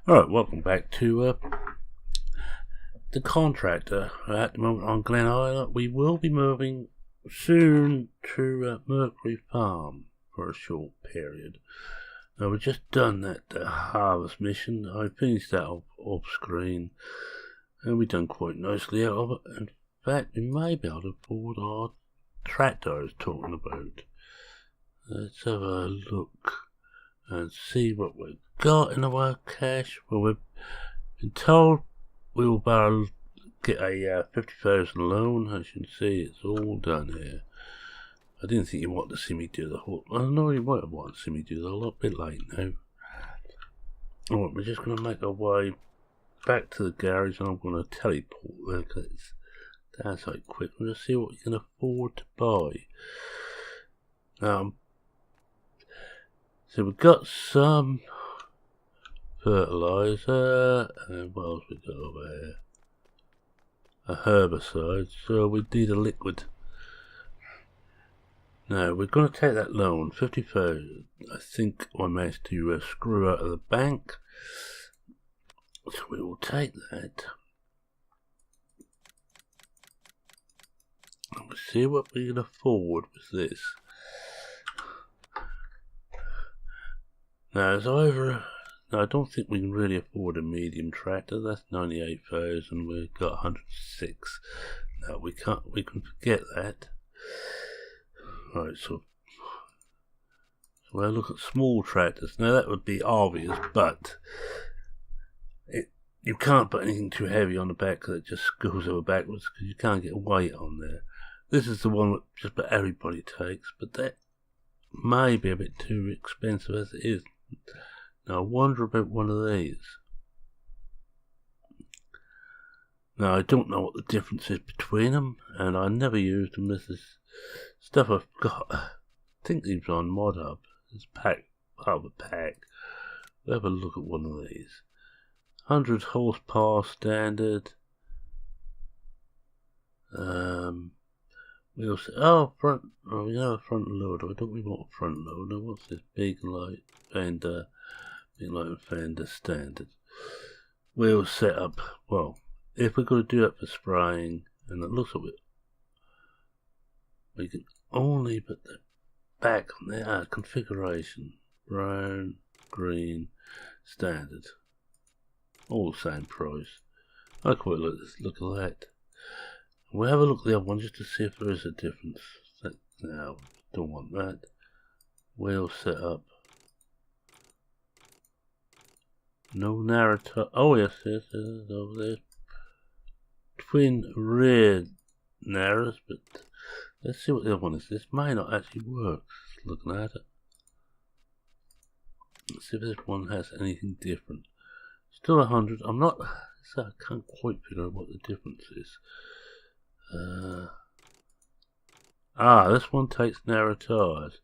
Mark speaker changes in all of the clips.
Speaker 1: Alright, welcome back to the Contractor. At the moment on Glen Island, we will be moving soon to Mercury Farm for a short period. Now, we've just done that harvest mission. I finished that off screen, and we've done quite nicely out of it. In fact, we may be able to afford our tractor I was talking about. Let's have a look and see what we've got in our cash. Well, we've been told we will borrow, get a 50,000 loan. As you can see, it's all done here. I didn't think you wanted to see me do the whole. I know you might have wanted to see me do the whole. A bit late now. Alright, we're just going to make our way back to the garage, and I'm going to teleport there because it's down so quick. We're going to see what we can afford to buy. So we've got some fertilizer, and what else we got over here? A herbicide, so we need a liquid. Now we're going to take that loan, 50,000. I think I managed to screw out of the bank, so we will take that. And we'll see what we can afford with this. Now, I don't think we can really afford a medium tractor. That's 98,000. We've got 106. No, we can't. We can forget that. Right, so we'll look at small tractors. Now that would be obvious, but you can't put anything too heavy on the back because it just goes over backwards because you can't get weight on there. This is the one that just about everybody takes, but that may be a bit too expensive as it is. Now I wonder about one of these. Now I don't know what the difference is between them, and I never used them. This is stuff I've got. I think these are on Mod Hub. It's part of a pack. We'll have a look at one of these. 100 horsepower standard. We also front. Oh, we have a front loader. I don't really want a front loader. What's this big light Fender? Big light Fender standard. We'll set up. Well, if we're going to do that for spraying, and it looks like we can only put the back on the configuration. Brown, green, standard. All the same price. I quite like this look of that. We'll have a look at the other one just to see if there is a difference. No, don't want that. Wheel set up. No narrator. Oh yes, yes, yes, over there. Twin rear narrows, but let's see what the other one is. This may not actually work. Looking at it. Let's see if this one has anything different. Still 100. I'm not. So I can't quite figure out what the difference is. This one takes narrow tires.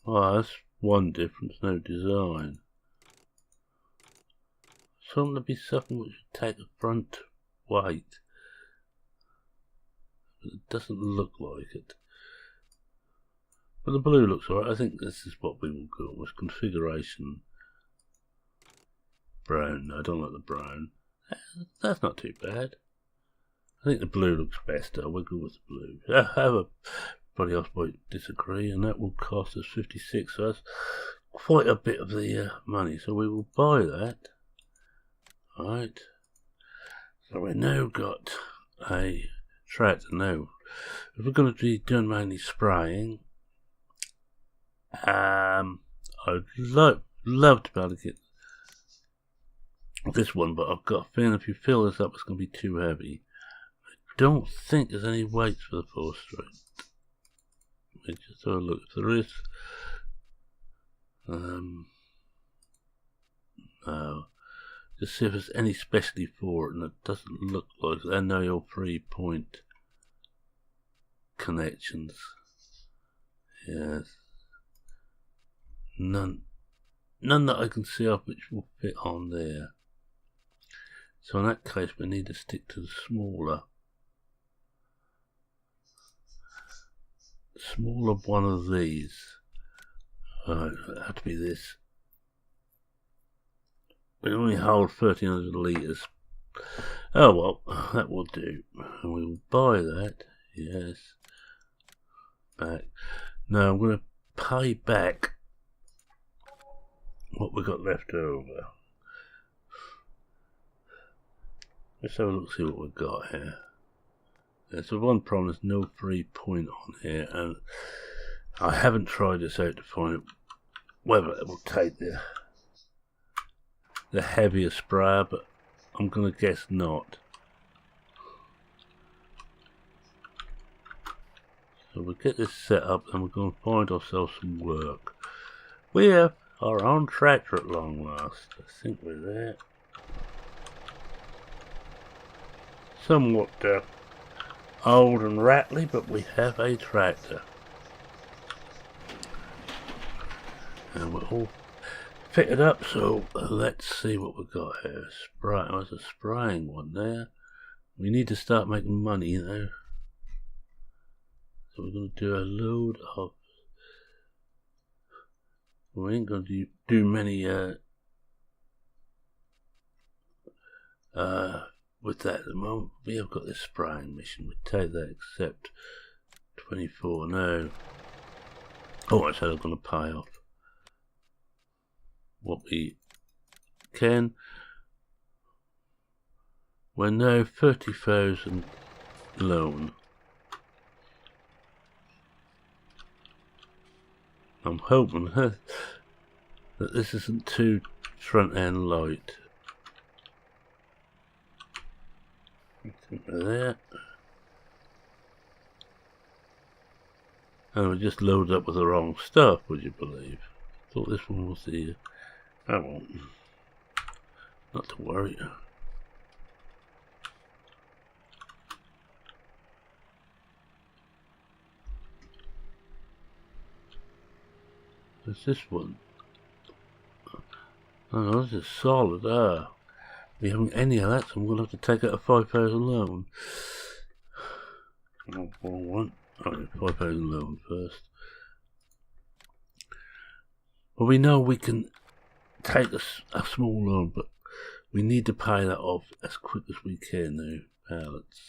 Speaker 1: That's one difference, no design. Something to be something which would take a front weight. But it doesn't look like it. But the blue looks alright. I think this is what we will go with. Configuration brown. No, I don't like the brown. That's not too bad. I think the blue looks best. We'll go with the blue. Everybody else might disagree, and that will cost us 56. So that's quite a bit of the money. So we will buy that. Alright. So we now got a tractor. Now, if we're going to be doing mainly spraying, I'd love to be able to get this one, but I've got a feeling if you fill this up, it's going to be too heavy. I don't think there's any weights for the 4-stroke. Let me just have a look if there is. No. Just see if there's any specialty for it, and it doesn't look like it. They're no 3-point connections. Yes. None that I can see of which will fit on there. So in that case we need to stick to the smaller one of these. Right, it had to be this. We only hold 1300 litres. Oh well, that will do. And we will buy that. Yes. Back. Now I'm going to pay back what we got left over. Let's have a look, see what we've got here. There's the one problem, there's no 3 point on here, and I haven't tried this out to find out whether it will take the heavier sprayer, but I'm going to guess not. So we'll get this set up and we're going to find ourselves some work. We have our own tractor at long last. I think we're there. Somewhat old and rattly, but we have a tractor. And we're all fitted up, so let's see what we've got here. Spray, there's a spraying one there. We need to start making money, you know. So we're going to do a load of... We ain't going to do many with that at the moment. We have got this spraying mission. We take that except 24. No. Oh, I said I'm going to pay off what we can. We're now 30,000 loan. I'm hoping that this isn't too front end light. There. And we just loaded up with the wrong stuff, would you believe? Thought this one was the... oh well. Not to worry. There's this one. Oh no, this is solid. We haven't any of that, so I'm going to have to take out a 5,000 loan. Oh, wrong one. Alright, 5,000 loan first. Well, we know we can take a small loan, but we need to pay that off as quick as we can now. Pallets.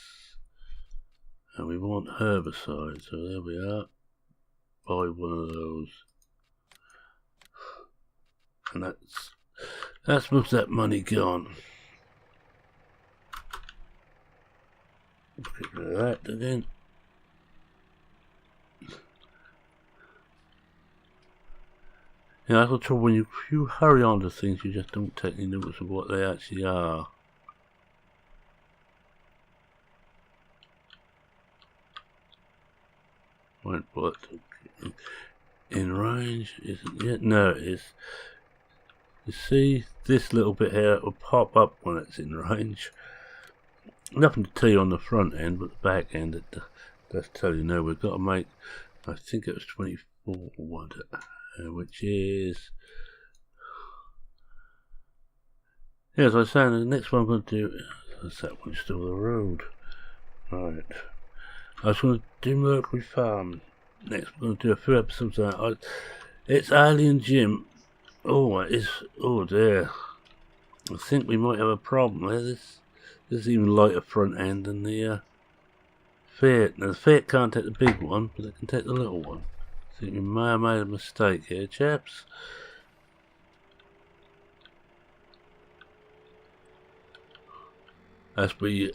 Speaker 1: And we want herbicide, so there we are. Buy one of those. And that's most of that money gone. Get rid of that again. Yeah, that's the trouble when you hurry on to things, you just don't take any notice of what they actually are. Right, but in range isn't yet. No, it is. You see this little bit here, it will pop up when it's in range. Nothing to tell you on the front end, but the back end it does tell you. No, we've got to make, I think it was 24, wasn't it? Which is, yeah, as I was saying, the next one I'm going to do, is that one still the road. Right. I was going to do Mercury Farm. Next we're going to do a few episodes of that. It's Alien Jim. Oh, it is, oh dear. I think we might have a problem there. This is even lighter front end than the Fiat. Now the Fiat can't take the big one, but it can take the little one. I think we may have made a mistake here, chaps. As we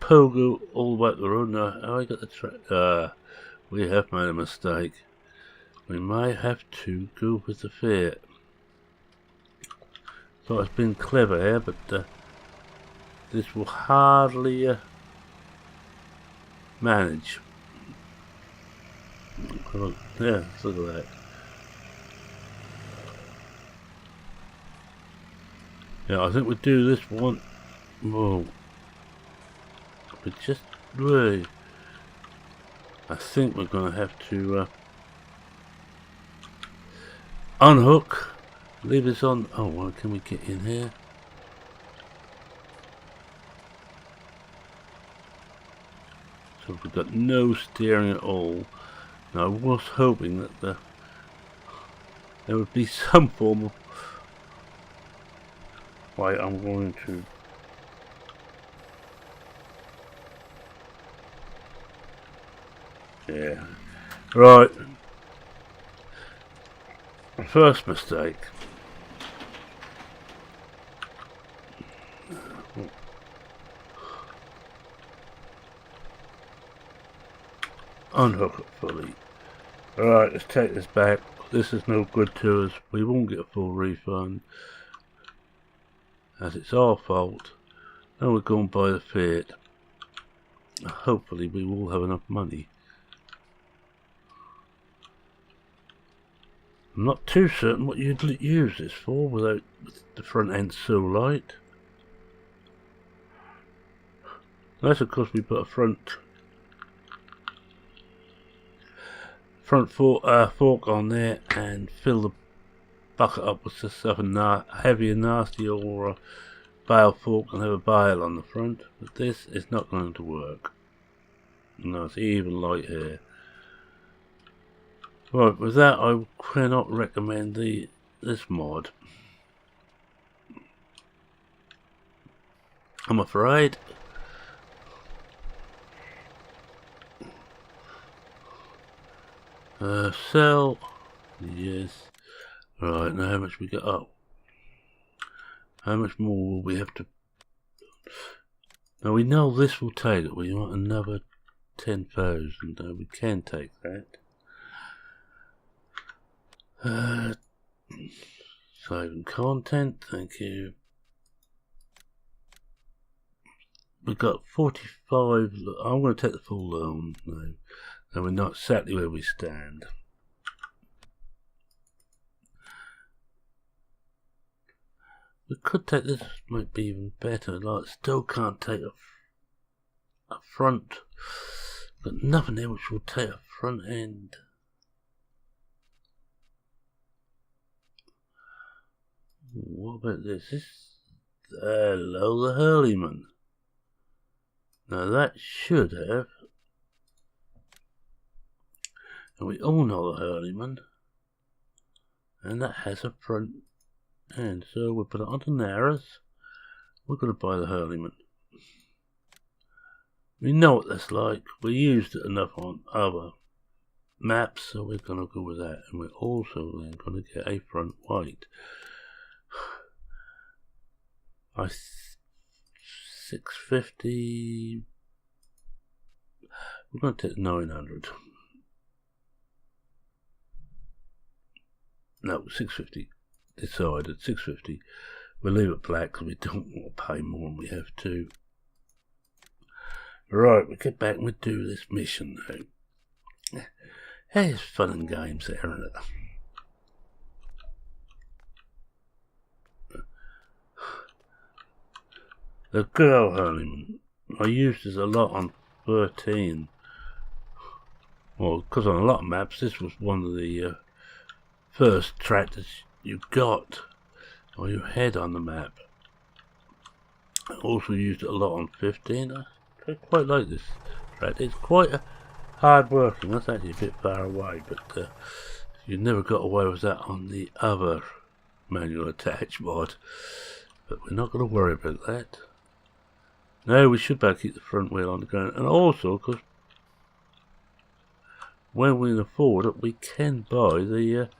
Speaker 1: pogo all the way up the road. Now, how I got the track? We have made a mistake. We may have to go with the Fiat. So it's been clever here, but this will hardly manage. Yeah, look at that. Yeah, I think we do this one. Whoa. We just really... I think we're going to have to unhook. Leave this on. Oh, well, can we get in here? So we've got no steering at all. Now I was hoping that there would be some form of... Wait, I'm going to... Yeah. Right. First mistake. Unhook it fully. Alright, let's take this back. This is no good to us. We won't get a full refund, as it's our fault. And we're going by the Fiat. Hopefully we will have enough money. I'm not too certain what you'd use this for without the front end so light. That's of course we put a front fork on there and fill the bucket up with something heavy and nasty, or a bale fork and have a bale on the front. But this is not going to work. No, it's even light here. Right, with that I cannot recommend this mod, I'm afraid. Sell. Yes. Right, now how much we got up? How much more will we have to... Now we know this will take it. We want another 10,000. We can take that. Saving content, thank you. We've got 45. I'm going to take the full loan now. And we're not exactly where we stand. We could take this, might be even better. Like, still can't take a front. Got nothing there which will take a front end. What about this? Hello, the Hurleyman. Now that should have. And we all know the Hurleyman. And that has a front end. So we'll put it onto Narrows. We're going to buy the Hurleyman. We know what that's like. We used it enough on other maps, so we're going to go with that. And we're also then going to get a front white. 650. We're going to take 900. No, 650. Decided 650. We'll leave it black because we don't want to pay more than we have to. Right, we'll get back and we'll do this mission now. Hey, it's fun and games there, isn't it? The good old Hurleyman. I used this a lot on 13. Well, because on a lot of maps, this was one of the first tractors you got, or you had on the map. I also used it a lot on 15. I quite like this tractor. It's quite hard working. That's actually a bit far away, but you never got away with that on the other manual attach mod. But we're not going to worry about that. No, we should better keep the front wheel on the ground, and also because when we can afford it, we can buy the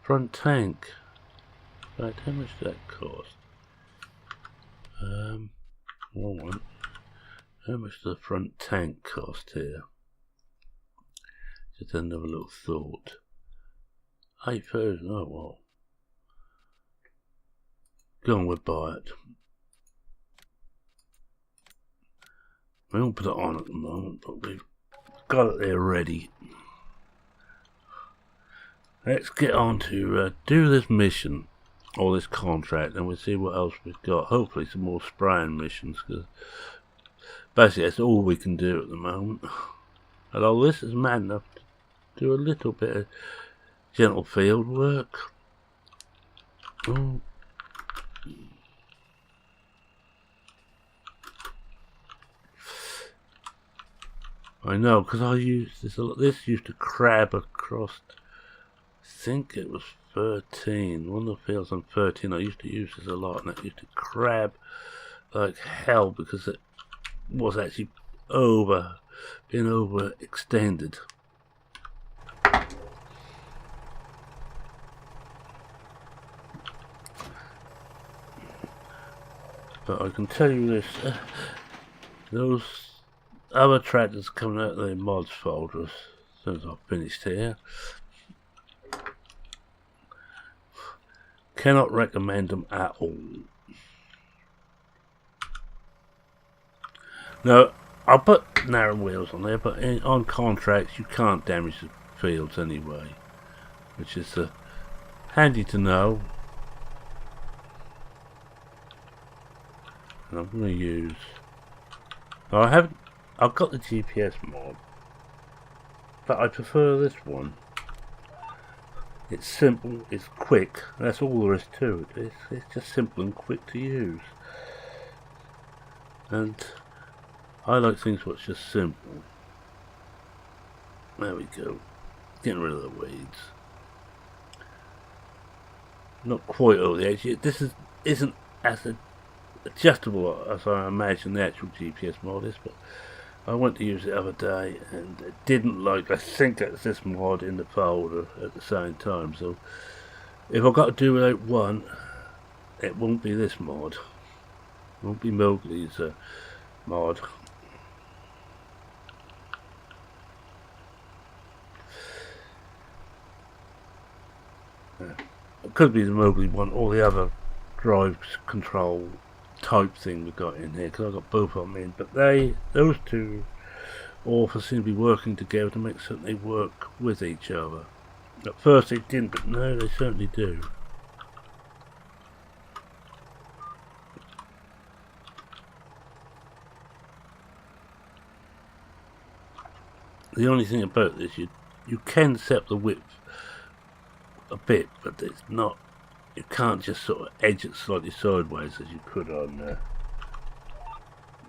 Speaker 1: front tank. Right, how much does that cost? One. How much does the front tank cost here? Just another little thought. 8,000. Oh well. Go on, we'll buy it. We won't put it on at the moment, but we've got it there ready. Let's get on to do this mission, or this contract, and we'll see what else we've got. Hopefully some more spraying missions, because basically that's all we can do at the moment. Although this is mad enough to do a little bit of gentle field work. Oh. I know, because I used this a lot. This used to crab across think it was 13. One of the fields on 13, I used to use this a lot, and it used to crab like hell because it was actually being overextended. But I can tell you this, those other tractors coming out of the mods folder as soon as I've finished here. Cannot recommend them at all. No, I'll put narrow wheels on there, but on contracts you can't damage the fields anyway, which is handy to know. And I'm going to use. I've got the GPS mod, but I prefer this one. It's simple, it's quick. That's all there is to it. It's just simple and quick to use. And I like things which are just simple. There we go. Getting rid of the weeds. Not quite over the edge. This isn't as adjustable as I imagine the actual GPS mod is, but I went to use it the other day and it didn't like. I think that's this mod in the folder at the same time. So if I've got to do without one, it won't be this mod. It won't be Mowgli's mod. It could be the Mowgli one or the other drive control type thing we've got in here, because I've got both of them in, but those two authors seem to be working together to make certain they work with each other. At first they didn't, but no, they certainly do. The only thing about this, you can set the width a bit, but it's not. You can't just sort of edge it slightly sideways as you could on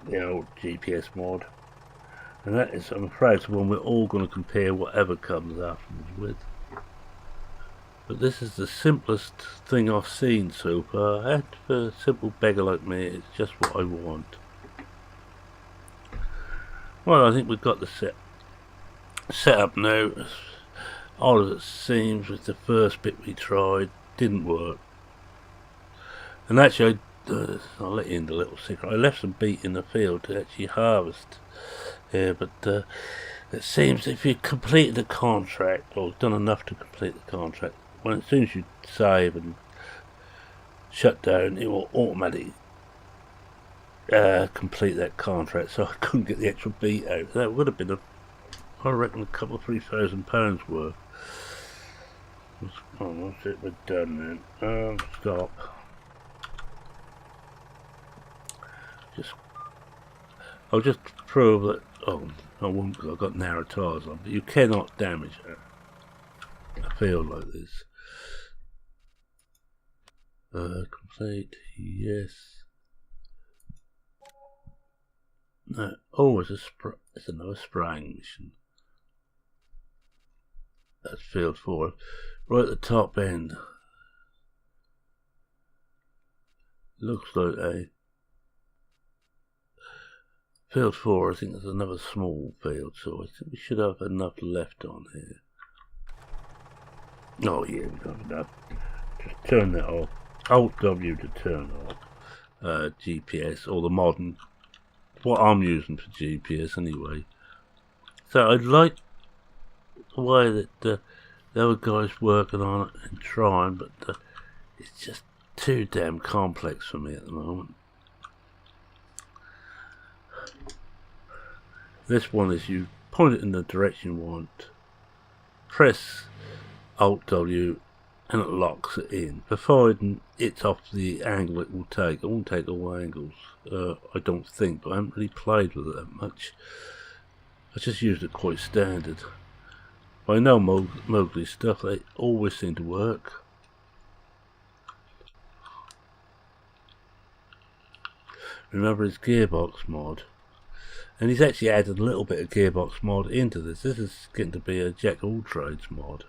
Speaker 1: the old GPS mod. And that is, I'm afraid, the one we're all going to compare whatever comes afterwards with. But this is the simplest thing I've seen so far, and for a simple beggar like me, it's just what I want. Well, I think we've got the set up now. As odd as it seems, with the first bit we tried, didn't work. And actually, I'll let you in the little secret. I left some beet in the field to actually harvest here, but it seems if you completed the contract, or done enough to complete the contract, as soon as you save and shut down, it will automatically complete that contract. So I couldn't get the extra beet out. That would have been I reckon, a couple of £3,000 worth. That's it, we're done then. Stop. I'll just prove that. Oh, I won't, because I've got narrow tyres on, but you cannot damage a field like this. Complete, yes. No, oh, it's another spraying mission. That's field 4. Right at the top end. Looks like a field 4. I think there's another small field, so I think we should have enough left on here. Oh yeah, we've got enough. Just turn that off. Alt W to turn off GPS, or the modern, what I'm using for GPS anyway. So I like the way that the other guys working on it and trying, but it's just too damn complex for me at the moment. This one is you point it in the direction you want, press Alt W, and it locks it in, providing it's off the angle it will take. It won't take all angles, I don't think, but I haven't really played with it that much. I just used it quite standard. I know Mowgli stuff, they always seem to work. Remember his gearbox mod. And he's actually added a little bit of gearbox mod into this. This is getting to be a Jack All Trades mod.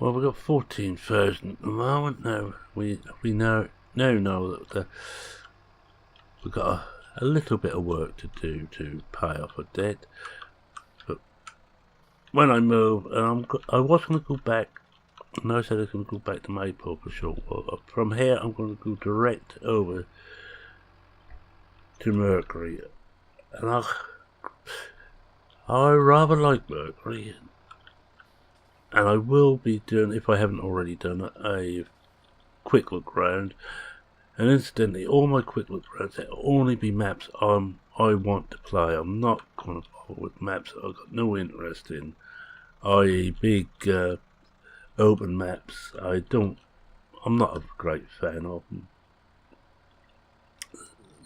Speaker 1: Well, we've got 14,000 at the moment. Now we know that we've got a little bit of work to do to pay off a debt. But when I move, and I was going to go back. And I said I was going to go back to Maypole for a short while. From here, I'm going to go direct over to Mercury, and I rather like Mercury, and I will be doing, if I haven't already done, a quick look round. And incidentally, all my quick look rounds will only be maps I want to play. I'm not going to bother with maps that I've got no interest in, i.e. big open maps. I'm not a great fan of them.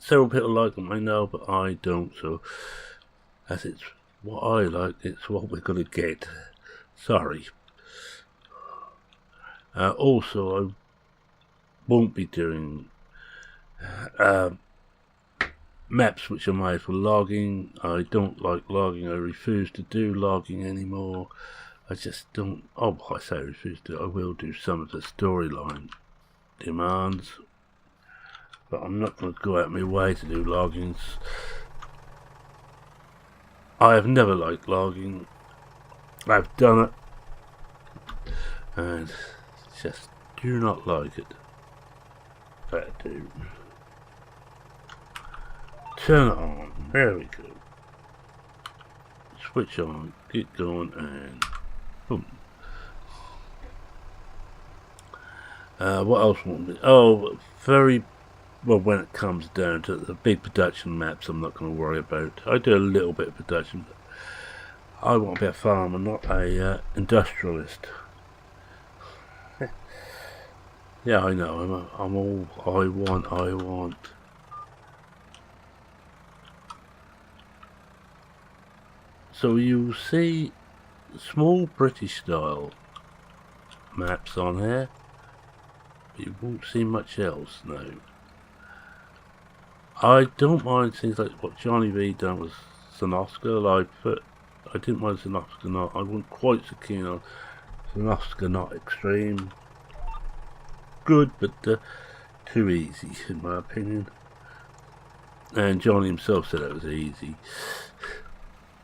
Speaker 1: Several people like them, I know, but I don't, so as it's what I like, it's what we're going to get. Sorry. Also, I won't be doing maps which are made for logging. I don't like logging. I refuse to do logging anymore. I just don't. Oh, I say I refuse to. I will do some of the storyline demands, but I'm not going to go out of my way to do loggings. I have never liked logging. I've done it, and just do not like it. That do. Turn it on. There we go. Switch on. Get going, and boom. What else won't be? Oh, very well. When it comes down to the big production maps, I'm not going to worry about. I do a little bit of production, but I want to be a farmer, not a industrialist. Yeah, I know. I'm all I want. So you see small British style maps on here. You won't see much else now. I don't mind things like what Johnny V done with Sanoska. I didn't mind Sanoska not. I wasn't quite so keen on Sanoska not extreme. Good, but too easy in my opinion. And Johnny himself said it was easy.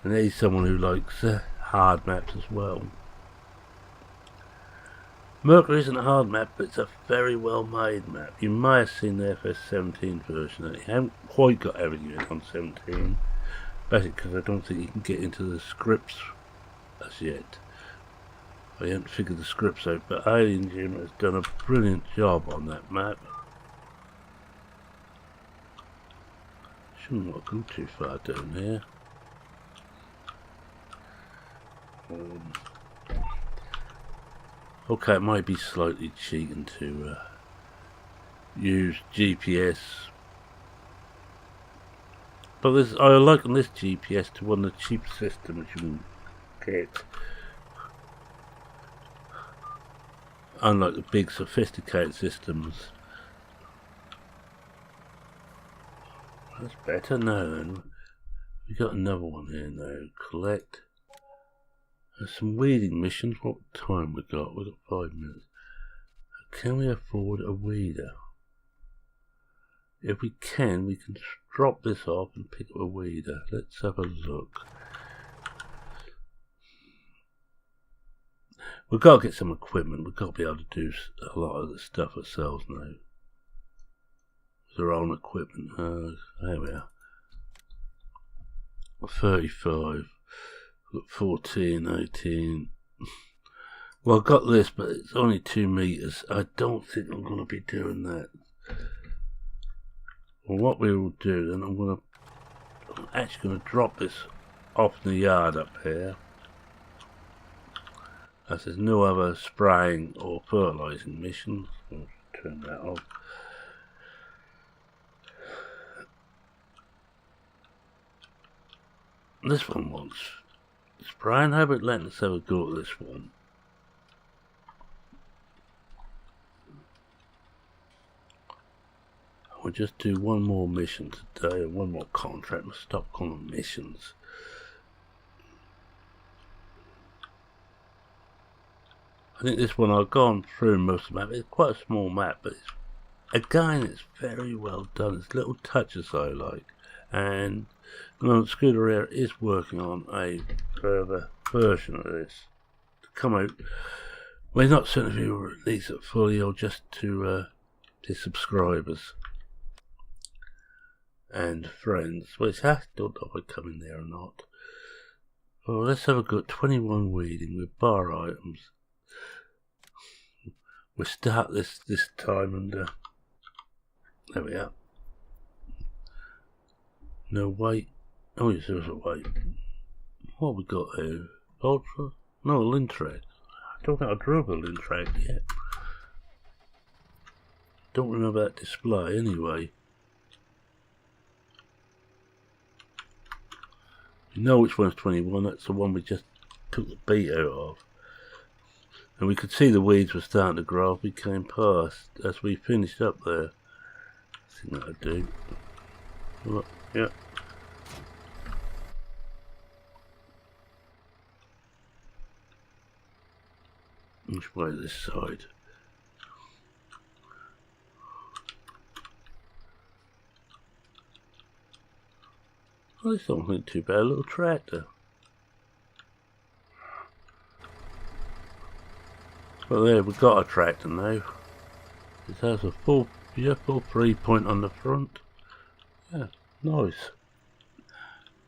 Speaker 1: And he's someone who likes hard maps as well. Mercury isn't a hard map, but it's a very well made map. You may have seen the FS17 version. They haven't quite got everything in on 17. Basically because I don't think you can get into the scripts as yet. I haven't figured the scripts out, but Alien Jim has done a brilliant job on that map. Shouldn't want to go too far down here. Okay, it might be slightly cheating to use GPS, but I liken this GPS to one of the cheap systems you can get. Unlike the big sophisticated systems. That's better now then. We got another one here now. Collect. There's some weeding missions. What time we got? We've got 5 minutes. Can we afford a weeder? If we can drop this off and pick up a weeder. Let's have a look. We've got to get some equipment. We've got to be able to do a lot of the stuff ourselves now. With our own equipment. There we are. 35. We've got 14, 18. Well, I've got this, but it's only 2 meters. I don't think I'm going to be doing that. Well, what we will do then, I'm actually going to drop this off in the yard up here. As there's no other spraying or fertilising missions. I'll turn that off. This one wants spraying. How about letting us have a go at this one? We'll just do one more mission today, or one more contract. We'll stop calling them missions. I think this one I've gone through most of the map. It's quite a small map, but it's very well done. It's little touches I like. And Scooter Air is working on a further version of this to come out. We're not certain if we will release it fully or just to his subscribers and friends. Which I don't know if I come in there or not. Well, let's have a good 21 weeding with bar items. We'll start this time and there we are. No weight. Oh yes, there's a weight. What have we got here? Ultra? No, Lintrack. I don't think I drove a Lintrack yet. Don't remember that display anyway. You know which one's 21, that's the one we just took the beat out of. And we could see the weeds were starting to grow as we came past, as we finished up there. I think that'll do. Look, yeah. Which way this side? Well, this don't look too bad, a little tractor. Well there, we've got a tractor now. It has a full 3-point on the front. Yeah, nice.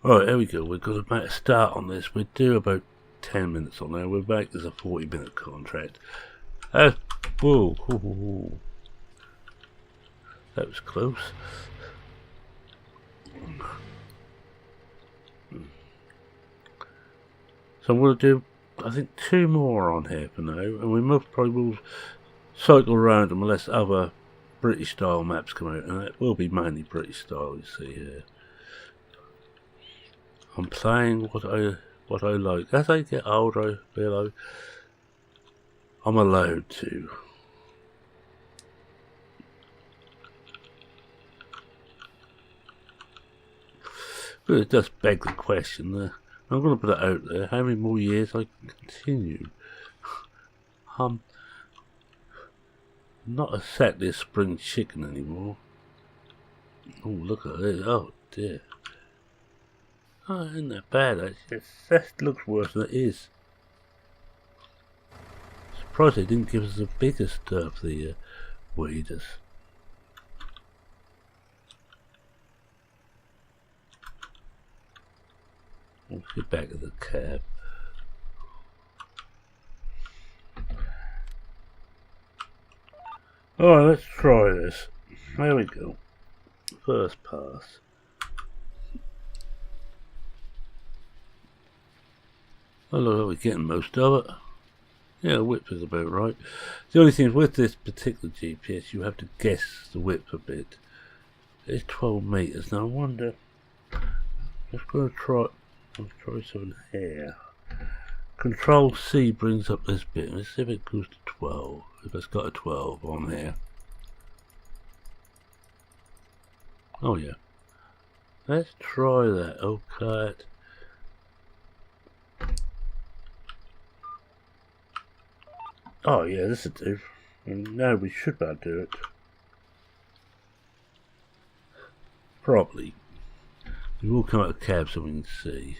Speaker 1: Right, there we go. We're going to make a start on this. We'll do about 10 minutes on there. We're back as a 40-minute contract. Whoa. That was close. So I'm going to do, I think, 2 more on here for now, and we most probably will cycle around them unless other British style maps come out, and it will be mainly British style, you see here. I'm playing what I like. As I get older, I feel like I'm allowed to. But it does beg the question there. I'm going to put it out there. How many more years I can continue? I'm not exactly a spring chicken anymore. Oh, look at this. Oh, dear. Oh, isn't that bad, actually? That looks worse than it is. Surprised they didn't give us the biggest of the weeders. Let's get back to the cab. Alright, let's try this. There we go. First pass. Oh look, we're getting most of it. Yeah, the width is about right. The only thing is with this particular GPS, you have to guess the width a bit. It's 12 meters. Now I wonder. Let's go try. Let's try something here. Control C brings up this bit. Let's see if it goes to 12. If it's got a 12 on here. Oh yeah. Let's try that. Okay. Oh yeah, this will do. And now we should be able to do it. Probably. We will come out of the cab so we can see.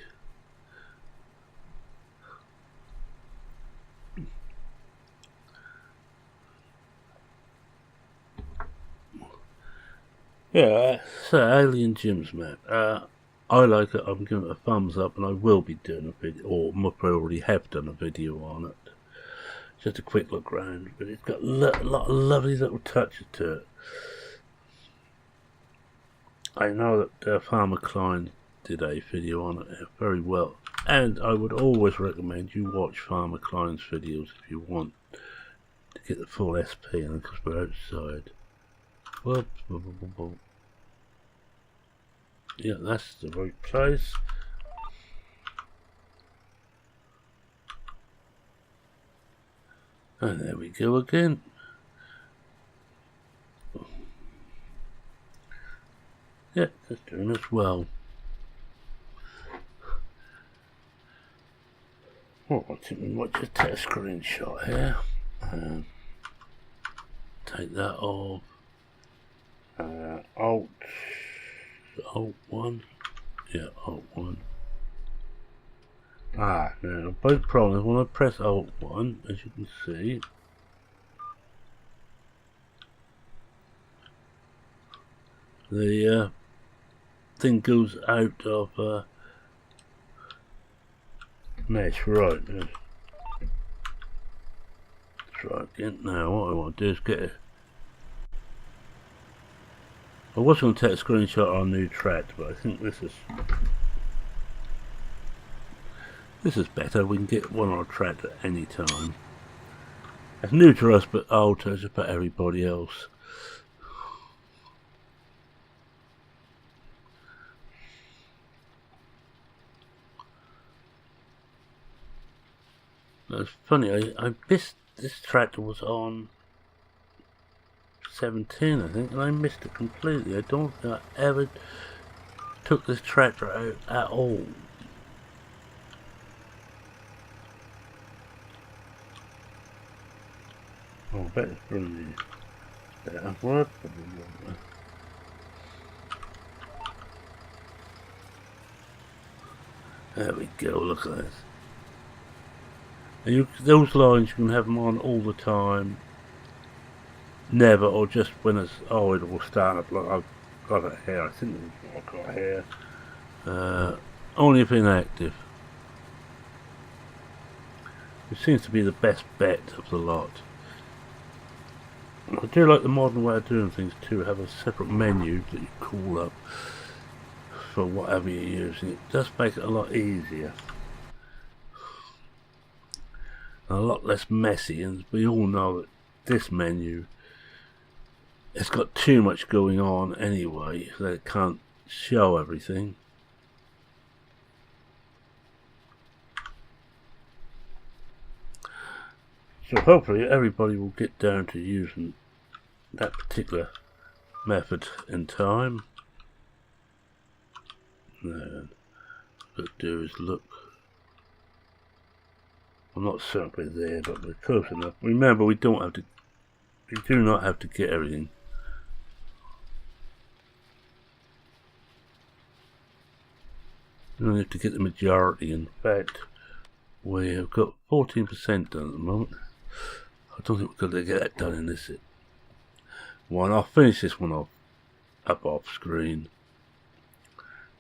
Speaker 1: Yeah, so Alien Gyms map. I like it. I'm giving it a thumbs up, and I will be doing a video, or I already have done a video on it. Just a quick look round, but it's got a lot of lovely little touches to it. I know that Farmer Klein did a video on it very well, and I would always recommend you watch Farmer Klein's videos if you want to get the full SP, and because we're outside. Well, yeah, that's the right place. And there we go again. Yeah, that's doing as well. Well, I think we might just take a screenshot here. Take that off. Alt 1. Yeah, Alt 1. Now both problems. When I press Alt 1, as you can see, the thing goes out of mesh. Right. Let's try again. Now what I want to do is get a... I was going to take a screenshot on new track, but I think this is better. We can get one on a track at any time. It's new to us, but old to just about everybody else. It's funny, I missed this tractor was on 17, I think, and I missed it completely. I don't think I ever took this tractor out at all. Oh, I bet it's running that work. There we go, look at this. And those lines, you can have them on all the time. Never, or just when it's, oh, it will start up like I've got it here. I think I've got it here. Only if inactive. It seems to be the best bet of the lot. I do like the modern way of doing things too. Have a separate menu that you call up for whatever you're using. It does make it a lot easier. And a lot less messy, and we all know that this menu, it's got too much going on anyway, so it can't show everything. So hopefully everybody will get down to using that particular method in time. And what we'll do is look. I'm not certain we're there, but we're close enough. Remember, we do not have to get everything. We only have to get the majority. In fact, we have got 14% done at the moment. I don't think we're going to get that done in this one. I'll finish this one off screen.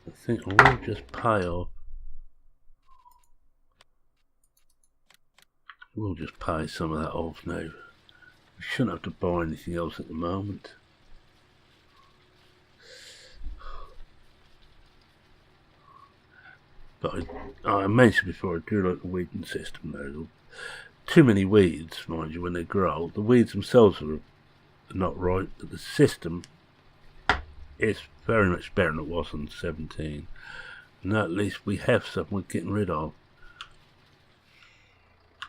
Speaker 1: I think I will just pay off. We'll just pay some of that off now. We shouldn't have to buy anything else at the moment. But I mentioned before, I do like the weeding system now. Too many weeds, mind you, when they grow. The weeds themselves are not right, but the system is very much better than it was on 17. Now at least we have something we're getting rid of.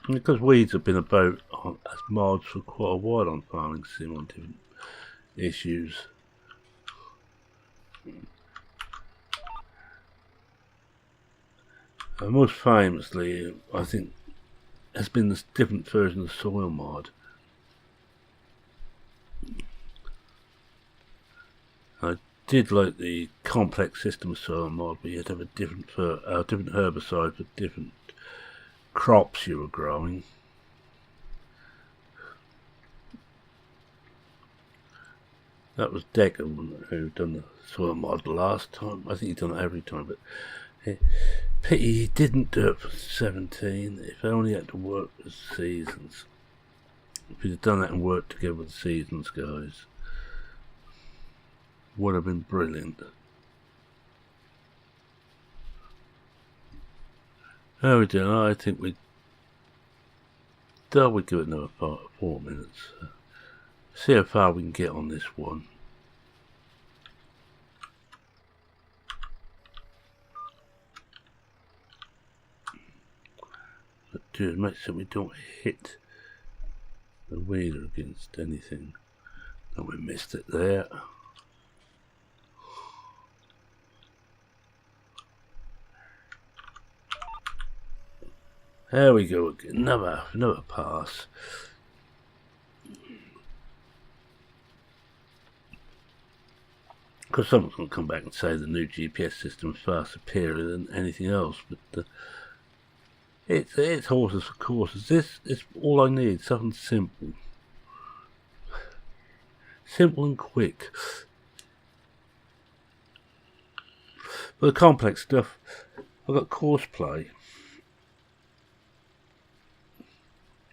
Speaker 1: And because weeds have been about as mods for quite a while on Farming Sim on different issues. And most famously, I think, has been this different version of soil mod. I did like the complex system soil mod, but you had to have a different herbicide for different crops you were growing. That was Decker who done the soil mod last time. I think he's done it every time, but pity he didn't do it for 17. If I only had to work with seasons. If he'd have done that and worked together with the seasons guys, would have been brilliant. How we doing? I think we'd give it another 4 minutes. See how far we can get on this one. But do is make sure we don't hit the weeder against anything. And we missed it there. There we go again. Another pass. Because someone's going to come back and say the new GPS system is far superior than anything else, but it's horses for courses. This is all I need, something simple. Simple and quick. For the complex stuff, I've got course play.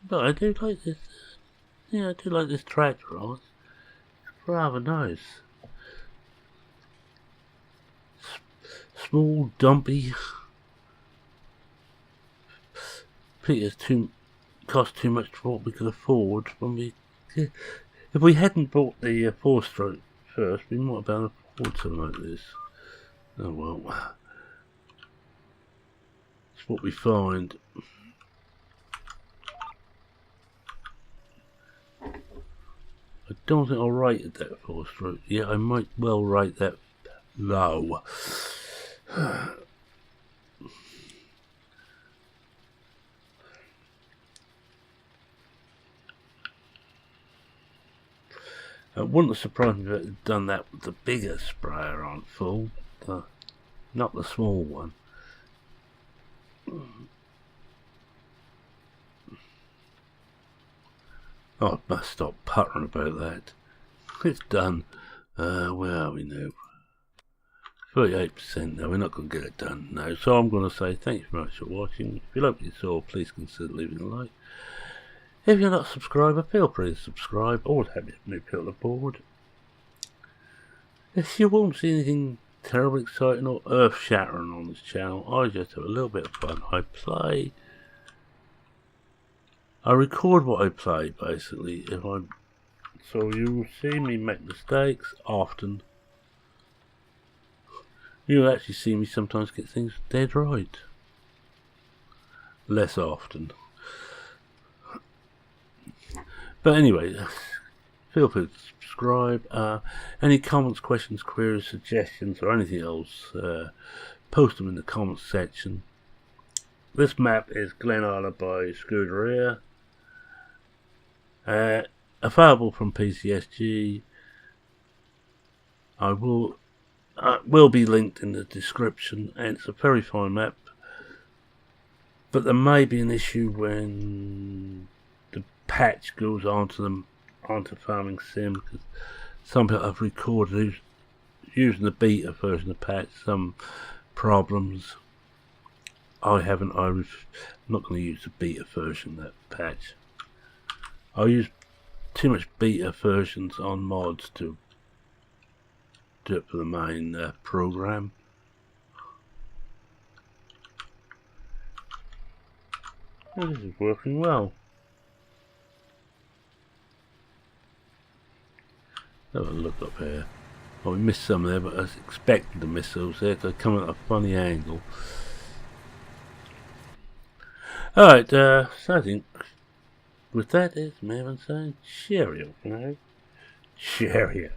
Speaker 1: But I do like this. Yeah, I do like this tractor. It's rather nice. Small, dumpy. Peter's cost too much for what we could afford. If we hadn't bought the 4-stroke first, we might have been able to afford something like this. Oh well. It's what we find. I don't think I'll rate it that 4-stroke. Yeah, I might well rate that low. It wouldn't have surprised me if it had done that with the bigger sprayer on full, not the small one. Oh, I must stop puttering about that. It's done. Where are we now? 38% now. We're not going to get it done now. So I'm going to say thanks very much for watching. If you like what you saw, please consider leaving a like. If you're not a subscriber, feel free to subscribe. Always happy to new people aboard. If you won't see anything terribly exciting or earth-shattering on this channel, I just have a little bit of fun. I record what I play, basically. So you will see me make mistakes often. You'll actually see me sometimes get things dead right. Less often. But anyway, feel free to subscribe. Any comments, questions, queries, suggestions, or anything else, post them in the comments section. This map is Glen Island by Scuderia. Available from PCSG. I will be linked in the description, and it's a very fine map. But there may be an issue when the patch goes onto Farming Sim, because some people have recorded using the beta version of the patch some problems. I haven't. I'm not going to use the beta version of that patch. I use too much beta versions on mods to do it for the main program. Oh, this is working well. Have a look up here. Oh, we missed some there, but I was expecting to miss those there because they come at a funny angle. Alright, so I think with that, it's Maven saying cheerio for now. Cheerio.